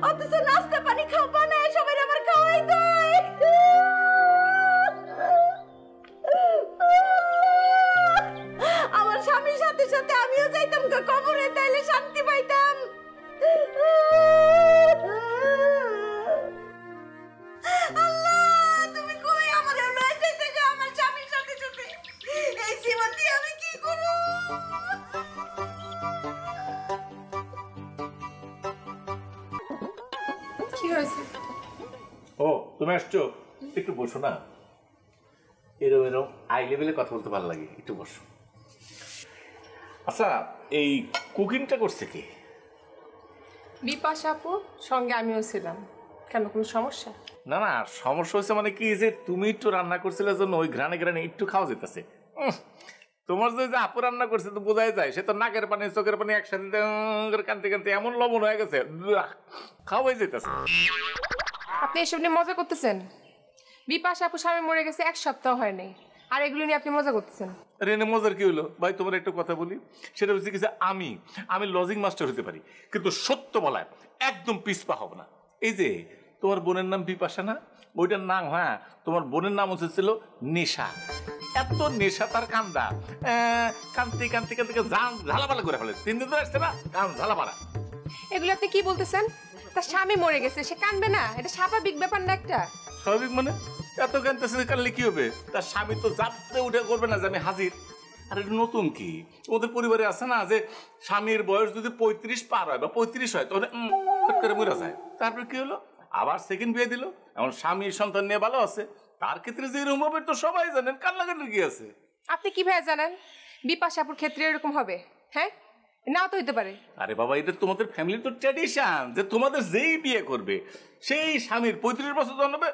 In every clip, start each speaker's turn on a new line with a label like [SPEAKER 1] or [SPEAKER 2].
[SPEAKER 1] অথচ নাস্তা পানি খাওয়া না সবাই আমার খাওয়াই দেয়। আমার স্বামীর সাথে সাথে আমিও যাইতাম কবরে, তাইলে শান্তি পাইতাম। আল্লাহ তুমি কই আমার লয়ে যাইতে গো আমার স্বামীর সাথে সাথে, এই জীবন দিয়ে আমি কি করব?
[SPEAKER 2] কি হয়েছে?
[SPEAKER 3] ও তুমি আসছো, একটু বসো না। এরম এরম হাই লেভেলে কথা বলতে ভালো লাগে, একটু বসো। আচ্ছা এই কুকিংটা করছে কি?
[SPEAKER 2] বিপাশা আপু, সঙ্গে আমিও ছিলাম। কেন, কোনো সমস্যা?
[SPEAKER 3] না না, সমস্যা হচ্ছে মানে কি যে তুমি একটু রান্না করছিলে জন্য ওই ঘ্রাণে ঘ্রাণে একটু খাওয়া যেতেছে। তোমার যে আপু রান্না করছে তো বোঝাই যায়, সে তো নাকের পানি চোখের পানি একসাথে কানতে কানতে এমন লবণ হয়ে গেছে, খাওয়াই যেতেছে।
[SPEAKER 2] আপনি এসব নিয়ে মজা করতেছেন? বিপাশা আপু স্বামী মরে গেছে 1 সপ্তাহ হয় নাই, আর এগুলো নিয়ে আপনি মজা করতেছেন?
[SPEAKER 3] রেনে মজার কি হলো ভাই? তোমার একটা কথা বলি, সেটা হচ্ছে কি যে আমি লজিং মাস্টার হতে পারি, কিন্তু সত্য বলায় একদম পিছপা হব না। এই যে তোমার বোনের নাম বিপাশা না, ওইটার নাম, হ্যাঁ তোমার বোনের নাম হচ্ছে ছিল নেশা। এত নেশা তার কান্দা, কানতে কানতে কানতে ঝালাপালা করে ফেলে। 3 দিন ধরে আসছে না, কান ঝালাপালা।
[SPEAKER 2] এগুলো আপনি কি বলতেছেন? তার স্বামী মরে গেছে, সে কানবে না? এটা স্বাভাবিক ব্যাপার না একটা?
[SPEAKER 3] স্বাভাবিক মানে এত কানতেছে, কানলে কি হবে? তার স্বামী তো যাতে উঠে করবে না যে আমি হাজির। আর এটা নতুন কি ওদের পরিবারে আছে না, যে স্বামীর বয়স যদি 35 পার হয় বা 35 হয় তাহলে করে মরে যায়। তারপরে কি হলো, আবার সেকেন্ড বিয়ে দিল, এমন স্বামী সন্তান নিয়ে ভালো আছে। তার ক্ষেত্রে যে এরকম হবে তো সবাই জানেন, কান্নাকাটির কি আছে?
[SPEAKER 2] আপনি কিভাবে জানেন বিপাশাপুর ক্ষেত্রে এরকম হবে? হ্যাঁ, নাও তো হইতে পারে।
[SPEAKER 3] আরে বাবা, এটা তোমাদের ফ্যামিলির তো ট্র্যাডিশন যে তোমাদের যেই বিয়ে করবে সেই স্বামীর 35 বছর জন্মবে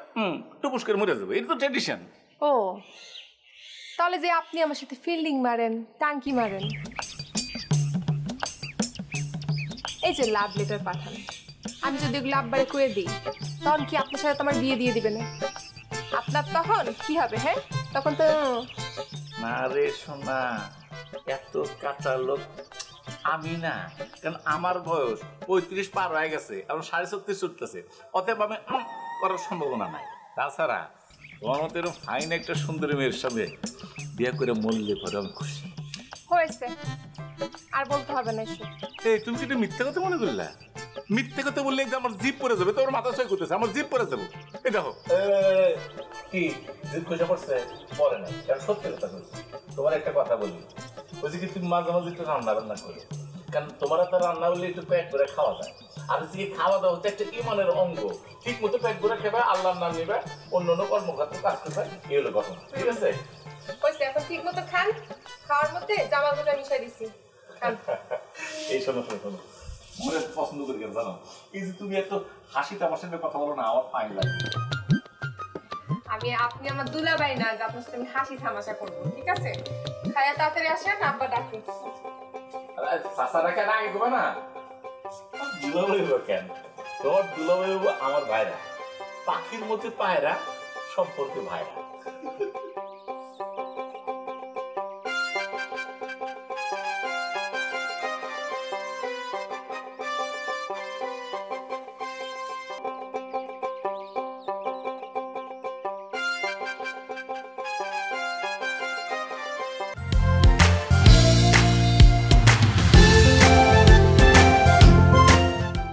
[SPEAKER 3] টুপুস করে মরে যাবে, এটা তো ট্র্যাডিশন।
[SPEAKER 2] ও তাহলে যে আপনি আমার সাথে ফিল্ডিং মারেন, টাঙ্কি মারেন, এই যে লাভ লেটার পাঠান, আমি যদি এগুলো আব্বারে করে দিই, তখন কি আপনার সাথে তোমার বিয়ে দিয়ে দিবে না? আপনার তখন কি হবে? হ্যাঁ, তখন তো
[SPEAKER 3] না রে সোনা, এত কাঁচা লোক আমি না, কারণ আমার বয়স 35 পার হয়ে গেছে, এখন 36.5 চলতেছে, অতএব আমি করার সম্ভাবনা নাই। তাছাড়া তোমার মতো এরকম ফাইন একটা সুন্দরী মেয়ের সঙ্গে বিয়ে করে মরলে পরে আমি খুশি
[SPEAKER 2] হয়েছে, আর বলতে হবে না এসব।
[SPEAKER 3] এই তুমি কি এটা মিথ্যে কথা মনে করলা? মিথ্যে কথা বললে যে আমার জিভ পরে যাবে, তোমার মাথা সই করতেছে, আমার জিভ পরে যাবো। এই দেখো কি জিভ কষে পড়ছে, পরে না, কারণ সত্যি কথা বলছি। তোমার একটা কথা বলি, বলছি কি তুমি মাঝে মাঝে একটু রান্না বান্না করো, কারণ তোমার তো রান্না করলে একটু পেট ভরে খাওয়া যায়। আর যে খাওয়া দাওয়া হচ্ছে একটা ইমানের অঙ্গ, ঠিক মতো পেট ভরে খেবে, আল্লাহর নাম নেবে, অন্য অন্য কর্মক্ষেত্র কাজ করবে, এই হলো ঘটনা। ঠিক আছে,
[SPEAKER 2] হয়েছে, এখন ঠিক মতো খান। খাওয়ার মধ্যে জামা গোটা মিশাই দিছি।
[SPEAKER 3] এই শোনো শোনো শোনো, মনে পছন্দ করি কেন জানো? এই যে তুমি এত হাসি তামাশার নিয়ে কথা বলো না, আমার ফাইন লাগে।
[SPEAKER 2] আপনি আমার দুলাভাই না যে আপনার সাথে আমি হাসি তামাশা করবো। ঠিক আছে, খায়া তাড়াতাড়ি আসেন, আব্বা ডাকি।
[SPEAKER 3] চাচারা কেন আগে দেবে না? দুলাভাই কেন? তোমার দুলাভাই আমার ভাইরা, পাখির মধ্যে পায়রা, সম্পর্কে ভাইরা।